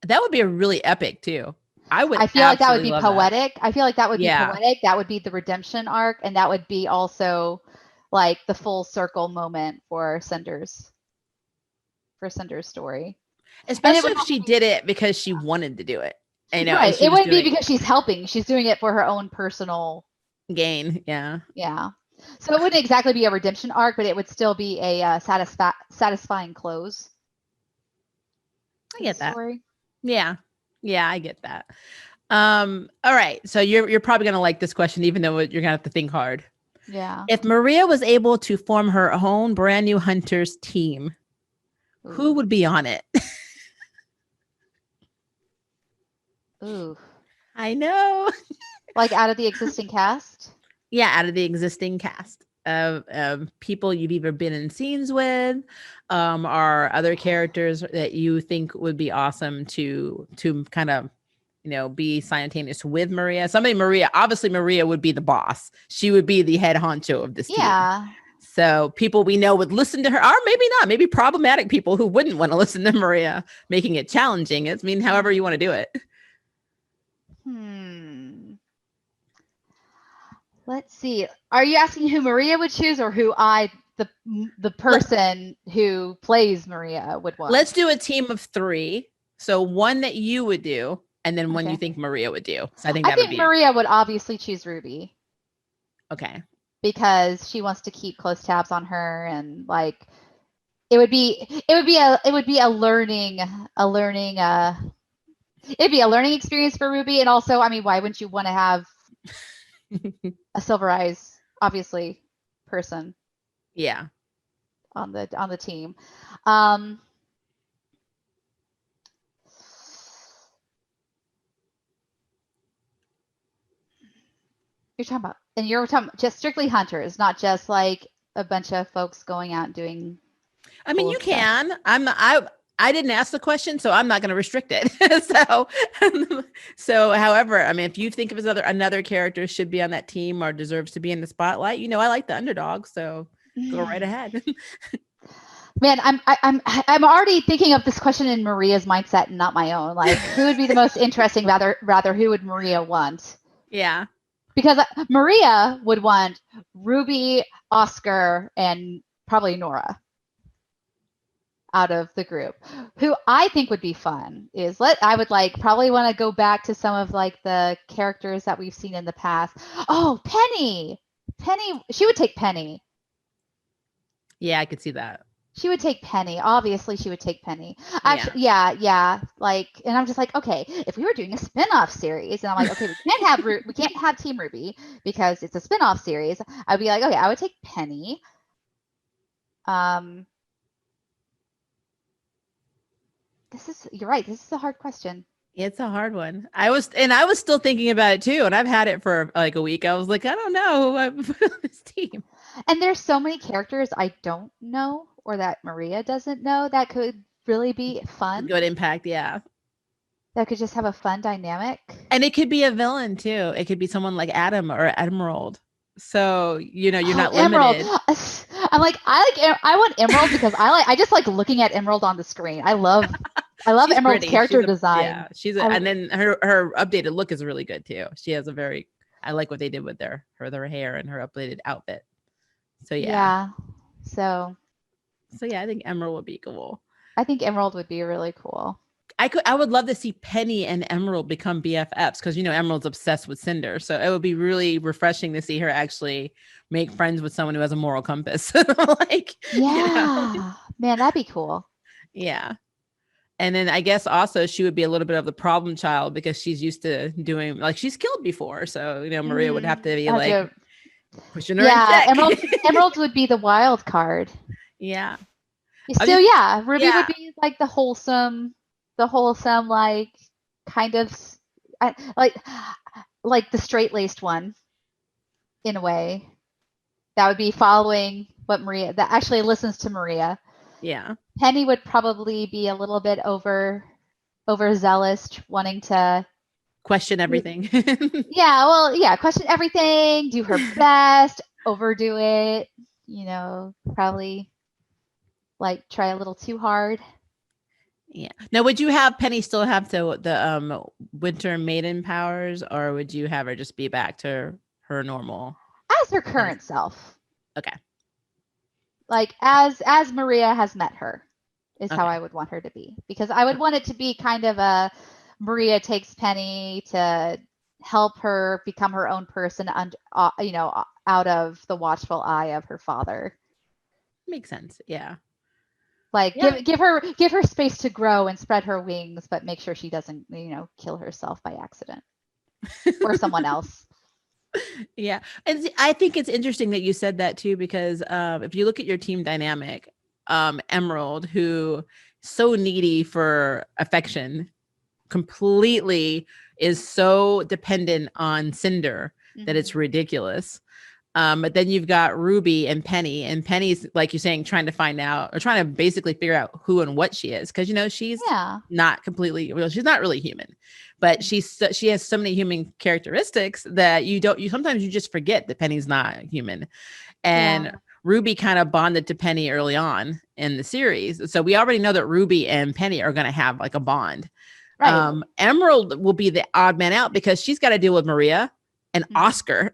that would be a really epic too. I would I feel like that would absolutely be love that. poetic. I feel like that would be Yeah. poetic. That would be the redemption arc, and that would be also like the full circle moment for Cinder's story. And it Especially would if she did it because she wanted to do it. And right. she It was wouldn't be doing because she's helping. She's doing it for her own personal. gain. Yeah. Yeah. So it wouldn't exactly be a redemption arc, but it would still be a satisfying close I to the get that. story. Yeah. Yeah, I get that. All right. So you're probably gonna like this question, even though you're gonna have to think hard. Yeah. If Maria was able to form her own brand new hunters team, who Ooh. would be on it? Ooh. I know. Like out of the existing cast? Yeah, out of the existing cast of people you've either been in scenes with, or other characters that you think would be awesome to kind of be simultaneous with Maria. Obviously Maria would be the boss. She would be the head honcho of this team. Yeah. So people we know would listen to her, or maybe not. Maybe problematic people who wouldn't want to listen to Maria, making it challenging. However you want to do it. Let's see. Are you asking who Maria would choose, or who the person who plays Maria would want? Let's do a team of 3. So one that you would do, and then one you think Maria would do. So I think Maria would obviously choose RWBY. Okay. Because she wants to keep close tabs on her, and like it would be a learning it'd be a learning experience for RWBY. And also, I mean, why wouldn't you want to have a Silver Eyes, obviously, person? Yeah. On the team. You're talking just strictly hunters, not just like a bunch of folks going out and doing. I mean, you can. I didn't ask the question, so I'm not going to restrict it. So, however, I mean, if you think of another character should be on that team or deserves to be in the spotlight, I like the underdog, so go right ahead. Man, I'm already thinking of this question in Maria's mindset and not my own. Like, who would be the most interesting? Rather, who would Maria want? Yeah. Because Maria would want RWBY, Oscar, and probably Nora out of the group. Who I think would be fun is I would probably want to go back to some of like the characters that we've seen in the past. Oh, Penny, she would take Penny. Yeah, I could see that. She would take Penny. Obviously, she would take Penny. Actually, yeah. Like, and I'm just like, okay, if we were doing a spin-off series, and I'm like, okay, we can't have Team RWBY because it's a spin-off series. I'd be like, okay, I would take Penny. You're right. This is a hard question. It's a hard one. I was still thinking about it too, and I've had it for like a week. I was like, I don't know who I put on this team. And there's so many characters I don't know or that Maria doesn't know that could really be fun. Good impact, yeah. That could just have a fun dynamic. And it could be a villain too. It could be someone like Adam or Emerald. So, you're not limited. Emerald. I'm like, I want Emerald because I just like looking at Emerald on the screen. I love Emerald's pretty. Character design. Yeah, and then her updated look is really good too. She has I like what they did with her hair and her updated outfit. So yeah. So yeah, I think Emerald would be cool. I think Emerald would be really cool. I would love to see Penny and Emerald become BFFs because Emerald's obsessed with Cinder. So it would be really refreshing to see her actually make friends with someone who has a moral compass. Man, that'd be cool. Yeah. And then I guess also she would be a little bit of the problem child because she's used to doing she's killed before. So, Maria would have to be pushing her. Yeah. Emerald would be the wild card. Yeah. So RWBY would be like the wholesome, like kind of like the straight-laced one in a way that would be following what Maria, that actually listens to Maria. Yeah. Penny would probably be a little bit overzealous, wanting to question everything. question everything, do her best, overdo it, probably like try a little too hard. Yeah. Now, would you have Penny still have the Winter Maiden powers, or would you have her just be back to her normal? As her current self. Okay. Like as Maria has met her is how I would want her to be, because I would want it to be kind of a Maria takes Penny to help her become her own person, out of the watchful eye of her father. Makes sense. Yeah. Like give her space to grow and spread her wings, but make sure she doesn't, kill herself by accident or someone else. Yeah. And I think it's interesting that you said that too, because if you look at your team dynamic, Emerald, who so needy for affection, completely is so dependent on Cinder that it's ridiculous. But then you've got Ruby and Penny's, like you're saying, trying to find out, or trying to basically figure out who and what she is. Cause she's not completely, well, she's not really human, but she has so many human characteristics that you sometimes you just forget that Penny's not human. And Ruby kind of bonded to Penny early on in the series. So we already know that Ruby and Penny are going to have like a bond. Right. Emerald will be the odd man out because she's got to deal with Maria and Oscar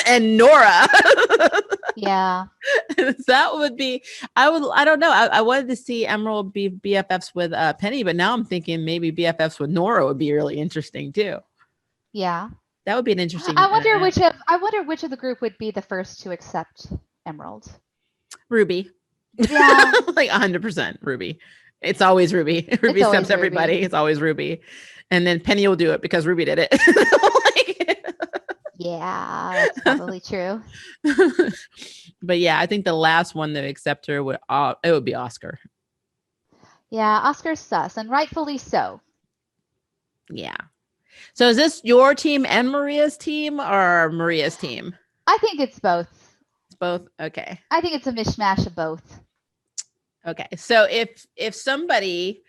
and Nora. Yeah. That would be, I don't know. I wanted to see Emerald be BFFs with Penny, but now I'm thinking maybe BFFs with Nora would be really interesting too. Yeah. That would be an interesting. I wonder which of the group would be the first to accept Emerald. Ruby. Yeah. Like 100% Ruby. It's always Ruby. Ruby accepts everybody. It's always Ruby. And then Penny will do it because Ruby did it. Yeah, that's probably true. But yeah, I think the last one to accept her would be Oscar. Yeah, Oscar's sus, and rightfully so. Yeah. So is this your team and Maria's team, or Maria's team? I think it's both. It's both? Okay. I think it's a mishmash of both. Okay. So if somebody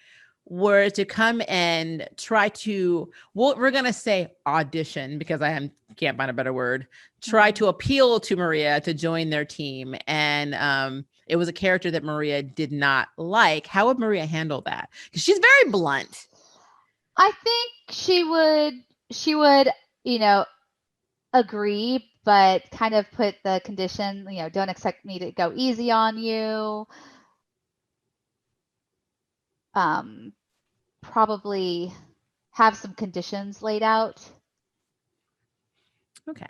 were to come and try to, we're going to say audition, because I can't find a better word, try to appeal to Maria to join their team, and it was a character that Maria did not like, how would Maria handle that? Because she's very blunt. I think she would, agree, but kind of put the condition, don't expect me to go easy on you. Probably have some conditions laid out. Okay.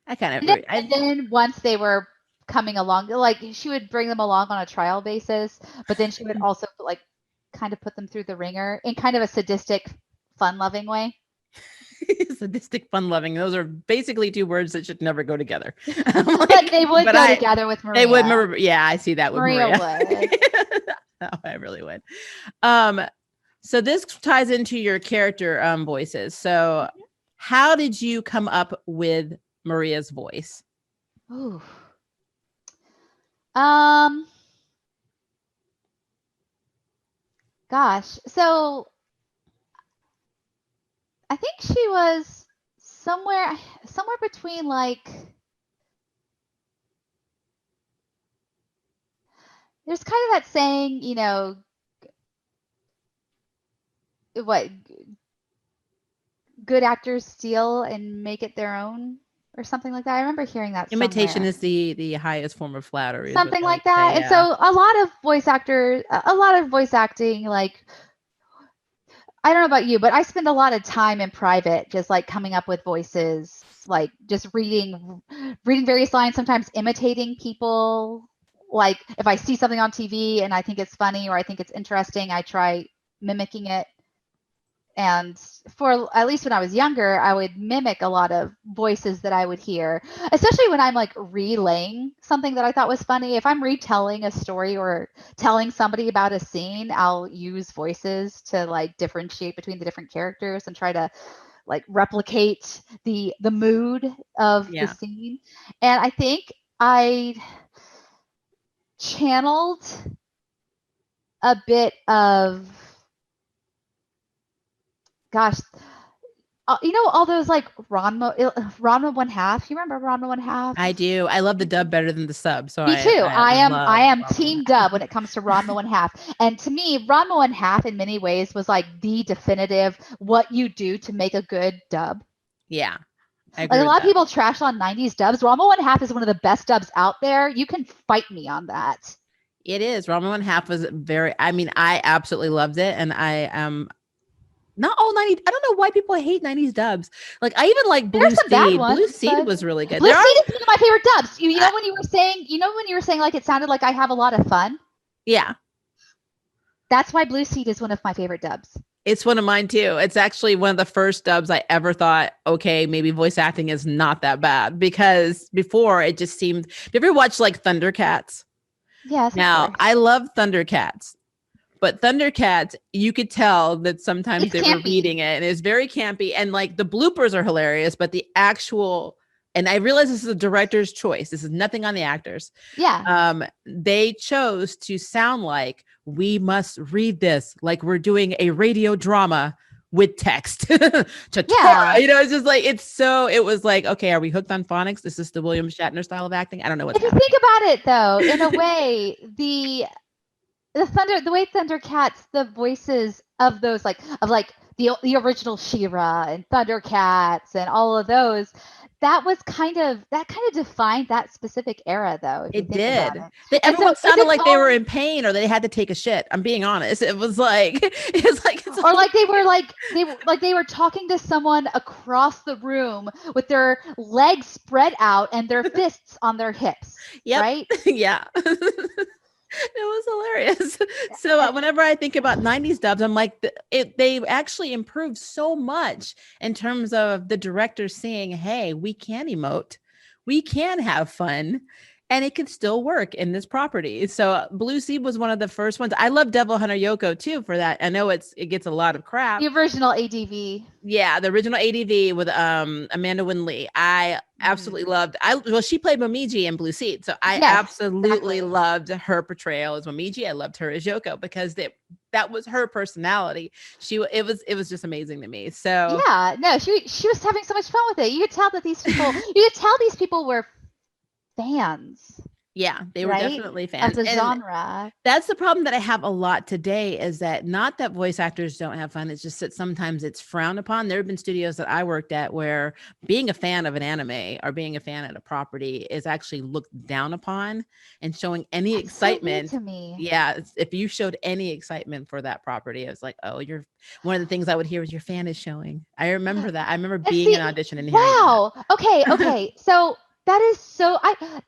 I kind of agree. And then once they were coming along, like she would bring them along on a trial basis, but then she would also like kind of put them through the ringer in kind of a sadistic, fun-loving way. Sadistic, fun-loving. Those are basically two words that should never go together. But they would go together with Maria. They would. Remember, yeah, I see that with Maria. Would. Oh, I really would. So this ties into your character voices. So how did you come up with Maria's voice? Ooh. Gosh. So I think she was somewhere between like, there's kind of that saying, what good actors steal and make it their own, or something like that. I remember hearing that. Imitation somewhere. Is the highest form of flattery. Something like that. And so a lot of voice acting, like, I don't know about you, but I spend a lot of time in private just like coming up with voices, like just reading various lines, sometimes imitating people. Like if I see something on TV and I think it's funny or I think it's interesting, I try mimicking it. And for at least when I was younger, I would mimic a lot of voices that I would hear, especially when I'm like relaying something that I thought was funny. If I'm retelling a story or telling somebody about a scene, I'll use voices to like differentiate between the different characters and try to like replicate the mood of the scene. And I think channeled a bit of, gosh, all those like Ranma 1/2. You remember Ranma 1/2? I do. I love the dub better than the sub. So Me too. I love I am Ranma team 1/2. dub when it comes to Ranma 1/2. And to me, Ranma 1/2 in many ways was like the definitive what you do to make a good dub. Yeah. I agree Like a with lot of that. people trash on 90s dubs. Ranma 1/2 is one of the best dubs out there. You can fight me on that. It is. Ranma 1/2 was very, I mean, I absolutely loved it. And I am not all 90. I don't know why people hate 90s dubs. Like I even like Blue There's some bad Seed. ones. Blue Seed was really good. Blue Seed is one of my favorite dubs. You know when you were saying like it sounded like I have a lot of fun? Yeah. That's why Blue Seed is one of my favorite dubs. It's one of mine too. It's actually one of the first dubs I ever thought, okay, maybe voice acting is not that bad, because before it just seemed. Have you ever watched like Thundercats? Yes. Now, I love Thundercats, but Thundercats, you could tell that sometimes It's they campy. were reading it and it's very campy, and like the bloopers are hilarious, but the actual, and I realize this is a director's choice. This is nothing on the actors. Yeah. They chose to sound like we must read this like we're doing a radio drama with text. Yeah. It's just like it was like, okay, are we hooked on phonics? Is this the William Shatner style of acting? I don't know what's happening. If you think about it though, in a way, the way Thundercats, the voices of those the original She-Ra and Thundercats and all of those, that kind of defined that specific era though, if you think about it. Everyone sounded like they were in pain or they had to take a shit. I'm being honest. It was like or like they were talking to someone across the room with their legs spread out and their fists on their hips. Yep. Right? Yeah. It was hilarious. So whenever I think about 90s dubs, I'm like, they actually improved so much in terms of the director saying, hey, we can emote, we can have fun, and it can still work in this property. So Blue Seed was one of the first ones. I love Devil Hunter Yoko too for that. I know it gets a lot of crap. The original ADV. Yeah, the original ADV with Amanda Wynn Lee. I absolutely loved. She played Momiji in Blue Seed, so I absolutely loved her portrayal as Momiji. I loved her as Yoko because that was her personality. It was just amazing to me. So yeah, no, she was having so much fun with it. You could tell that these people were fans. Yeah, they were definitely fans of the genre. That's the problem that I have a lot today, is that not that voice actors don't have fun. It's just that sometimes it's frowned upon. There have been studios that I worked at where being a fan of an anime or being a fan of a property is actually looked down upon, and showing any excitement so weird to me. Yeah, if you showed any excitement for that property, it was like, oh, you're one of the things I would hear was your fan is showing. I remember that. I remember being in an audition and hearing that. Okay. So that is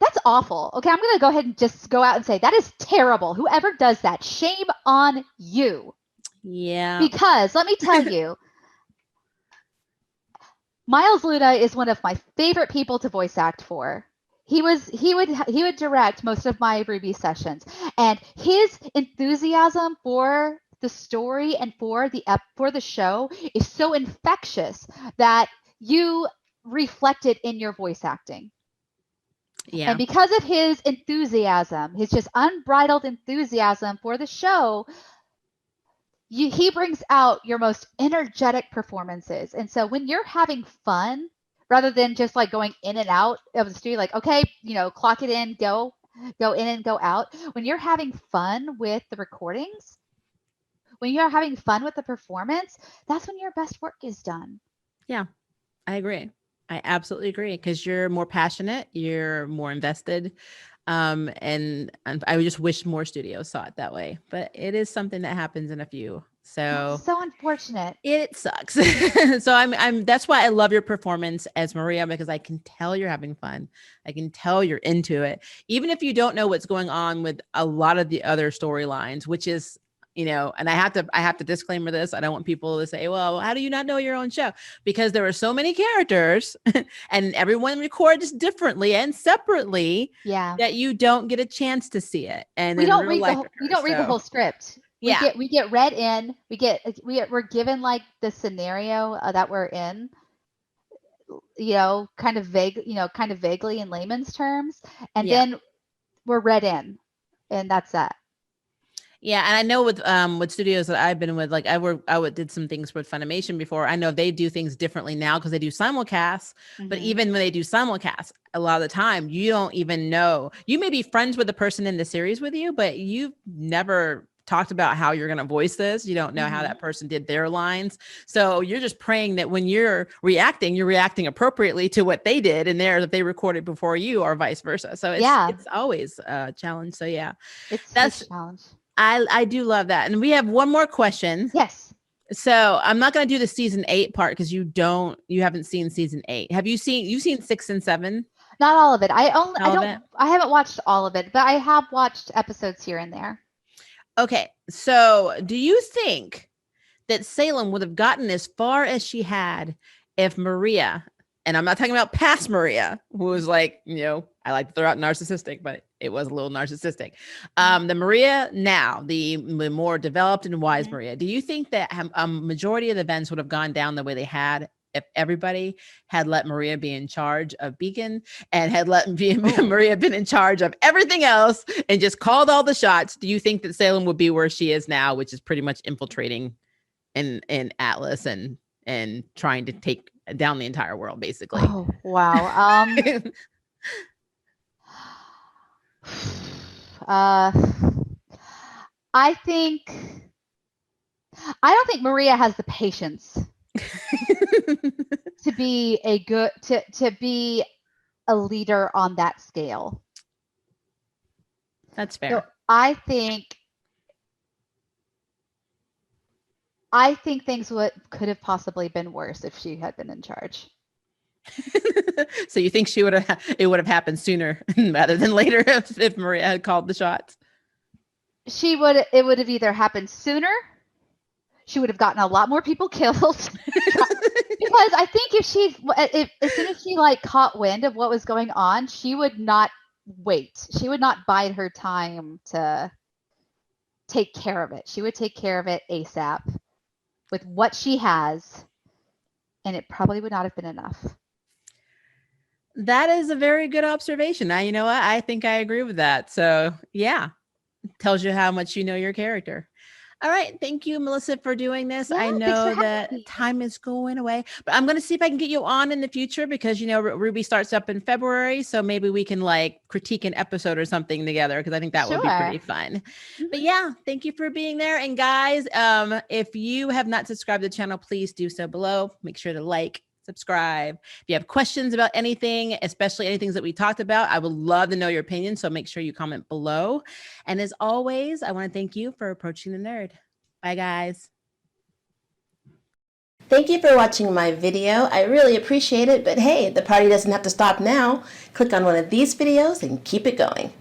that's awful. Okay, I'm going to go ahead and just go out and say that is terrible. Whoever does that, shame on you. Yeah. Because let me tell you, Miles Luna is one of my favorite people to voice act for. He would direct most of my RWBY sessions, and his enthusiasm for the story and for the show is so infectious that you reflect it in your voice acting. Yeah. And because of his enthusiasm, his just unbridled enthusiasm for the show, he brings out your most energetic performances. And so when you're having fun, rather than just like going in and out of the studio, like, okay, clock it in, go in and go out. When you're having fun with the recordings, when you're having fun with the performance, that's when your best work is done. Yeah, I agree. I absolutely agree, because you're more passionate, you're more invested. And I just wish more studios saw it that way, but it is something that happens in a few. So that's so unfortunate. It sucks. So I'm that's why I love your performance as Maria, because I can tell you're having fun. I can tell you're into it. Even if you don't know what's going on with a lot of the other storylines, which is, and I have to disclaimer this. I don't want people to say, well, how do you not know your own show? Because there are so many characters and everyone records differently and separately, that you don't get a chance to see it. And we don't read the whole script. We get read in. We're given like the scenario that we're in, kind of vaguely in layman's terms, and then we're read in. and that's that. Yeah, and I know with studios that I've been with, like did some things with Funimation before. I know they do things differently now because they do simulcasts. But even when they do simulcasts, a lot of the time you don't even know. You may be friends with the person in the series with you, but you've never talked about how you're going to voice this. You don't know how that person did their lines. So you're just praying that when you're reacting appropriately to what they did and that they recorded before you, or vice versa. So it's always a challenge. So yeah, it's that's a challenge. I do love that. And we have one more question. Yes. So I'm not going to do the season 8 part because you haven't seen season 8. You've seen 6 and 7? Not all of it. I haven't watched all of it, but I have watched episodes here and there. Okay. So do you think that Salem would have gotten as far as she had if Maria, and I'm not talking about past Maria, who was like, I like to throw out narcissistic, but it was a little narcissistic. The Maria now, the more developed and wise Maria, do you think that a majority of the events would have gone down the way they had if everybody had let Maria be in charge of Beacon and had let Maria been in charge of everything else and just called all the shots? Do you think that Salem would be where she is now, which is pretty much infiltrating in Atlas and trying to take down the entire world, basically? Oh, wow. I don't think Maria has the patience to be to be a leader on that scale. That's fair. So I think things could have possibly been worse if she had been in charge. So you think it would have happened sooner rather than later if Maria had called the shots? It would have either happened sooner. She would have gotten a lot more people killed. Because I think as soon as she caught wind of what was going on, she would not wait. She would not bide her time to take care of it. She would take care of it ASAP with what she has, and it probably would not have been enough. That is a very good observation. Now, you know what? I think I agree with that. So yeah, tells you how much you know your character. All right. Thank you, Melissa, for doing this. Yeah, I know that time is going away, but I'm going to see if I can get you on in the future because, RWBY starts up in February. So maybe we can critique an episode or something together because I think that would be pretty fun. But yeah, thank you for being there. And guys, if you have not subscribed to the channel, please do so below. Make sure to subscribe. If you have questions about anything, especially anything that we talked about, I would love to know your opinion. So make sure you comment below. And as always, I want to thank you for approaching the nerd. Bye, guys. Thank you for watching my video. I really appreciate it. But hey, the party doesn't have to stop now. Click on one of these videos and keep it going.